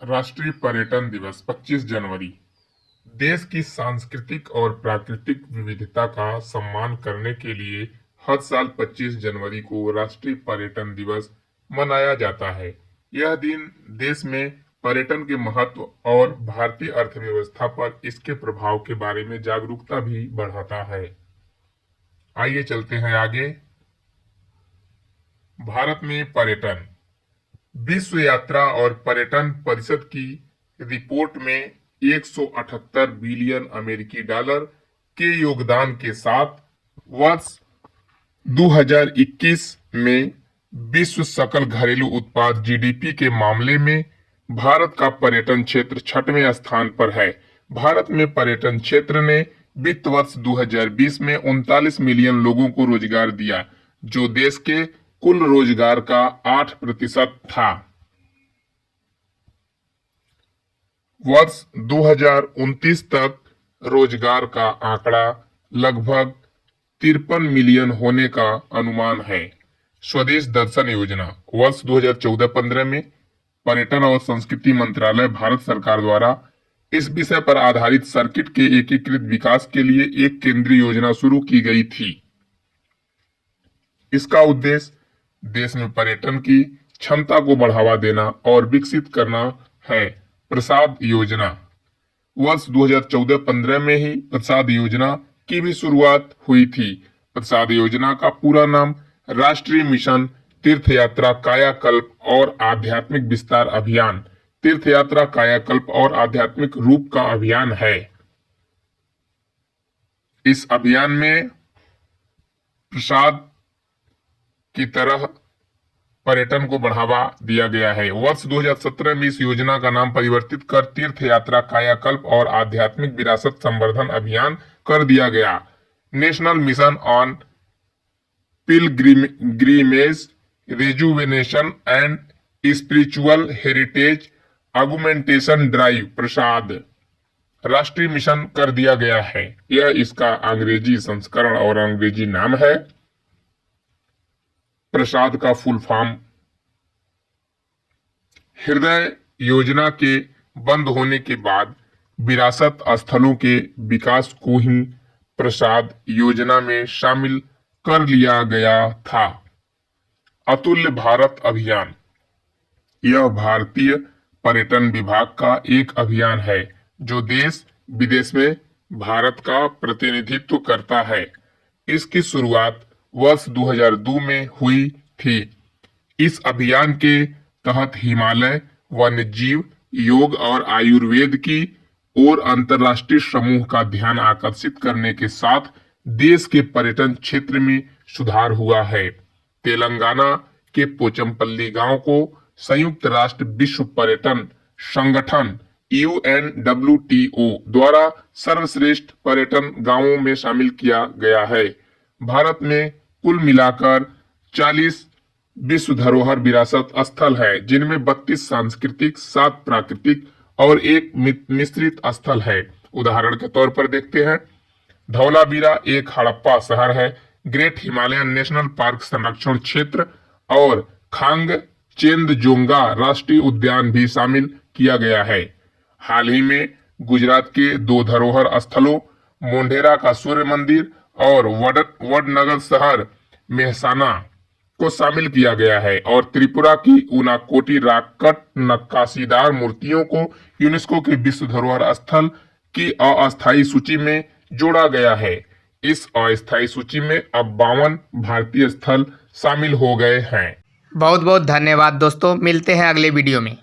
राष्ट्रीय पर्यटन दिवस 25 जनवरी देश की सांस्कृतिक और प्राकृतिक विविधता का सम्मान करने के लिए हर साल 25 जनवरी को राष्ट्रीय पर्यटन दिवस मनाया जाता है। यह दिन देश में पर्यटन के महत्व और भारतीय अर्थव्यवस्था पर इसके प्रभाव के बारे में जागरूकता भी बढ़ाता है। आइए चलते हैं आगे। भारत में पर्यटन। विश्व यात्रा और पर्यटन परिषद की रिपोर्ट में 178 बिलियन अमेरिकी डॉलर के योगदान के साथ वर्ष 2021 में विश्व सकल घरेलू उत्पाद जीडीपी के मामले में भारत का पर्यटन क्षेत्र 6वें स्थान पर है। भारत में पर्यटन क्षेत्र ने वित्त वर्ष 2020 में 39 मिलियन लोगों को रोजगार दिया, जो देश के कुल रोजगार का 8% था। वर्ष 2029 तक रोजगार का आंकड़ा लगभग 53 मिलियन होने का अनुमान है। स्वदेश दर्शन योजना। वर्ष 2014-15 में पर्यटन और संस्कृति मंत्रालय भारत सरकार द्वारा इस विषय पर आधारित सर्किट के एकीकृत विकास के लिए एक केंद्रीय योजना शुरू की गई थी। इसका उद्देश्य देश में पर्यटन की क्षमता को बढ़ावा देना और विकसित करना है। प्रसाद योजना। वर्ष 2014-15 में ही प्रसाद योजना की भी शुरुआत हुई थी। प्रसाद योजना का पूरा नाम राष्ट्रीय मिशन तीर्थयात्रा कायाकल्प और आध्यात्मिक विस्तार अभियान, तीर्थयात्रा कायाकल्प और आध्यात्मिक रूप का अभियान है। इस अभियान में प्रसाद की तरह पर्यटन को बढ़ावा दिया गया है। वर्ष 2017 में इस योजना का नाम परिवर्तित कर तीर्थ यात्रा कायाकल्प और आध्यात्मिक विरासत संवर्धन अभियान कर दिया गया। National mission on pilgrimage rejuvenation and spiritual heritage augmentation drive Prasad राष्ट्रीय मिशन कर दिया गया है। यह इसका अंग्रेजी संस्करण और अंग्रेजी नाम है। प्रसाद का फुल फॉर्म। हृदय योजना के बंद होने के बाद विरासत स्थलों के विकास को ही प्रसाद योजना में शामिल कर लिया गया था। अतुल्य भारत अभियान। यह भारतीय पर्यटन विभाग का एक अभियान है जो देश विदेश में भारत का प्रतिनिधित्व करता है। इसकी शुरुआत वर्ष 2002 में हुई थी। इस अभियान के तहत हिमालय, वन्यजीव, योग और आयुर्वेद की ओर अंतर्राष्ट्रीय समूह का ध्यान आकर्षित करने के साथ देश के पर्यटन क्षेत्र में सुधार हुआ है। तेलंगाना के पोचमपल्ली गांव को संयुक्त राष्ट्र विश्व पर्यटन संगठन UNWTO द्वारा सर्वश्रेष्ठ पर्यटन गांवों में शामिल किया गया है। भारत में कुल मिलाकर 40 विश्व धरोहर विरासत स्थल है, जिनमें 32 सांस्कृतिक, 7 प्राकृतिक और 1 मिश्रित स्थल है। उदाहरण के तौर पर देखते हैं, धौलावीरा एक हड़प्पा शहर है। ग्रेट हिमालयन नेशनल पार्क संरक्षण क्षेत्र और खांगचेंदजोंगा राष्ट्रीय उद्यान भी शामिल किया गया है। हाल ही में गुजरात के 2 धरोहर स्थलों मोढेरा का सूर्य मंदिर और वडनगर शहर मेहसाना को शामिल किया गया है और त्रिपुरा की ऊनाकोटी रॉक कट नक्काशीदार मूर्तियों को यूनेस्को के विश्व धरोहर स्थल की अस्थायी सूची में जोड़ा गया है। इस अस्थायी सूची में अब 52 भारतीय स्थल शामिल हो गए हैं। बहुत बहुत धन्यवाद दोस्तों, मिलते हैं अगले वीडियो में।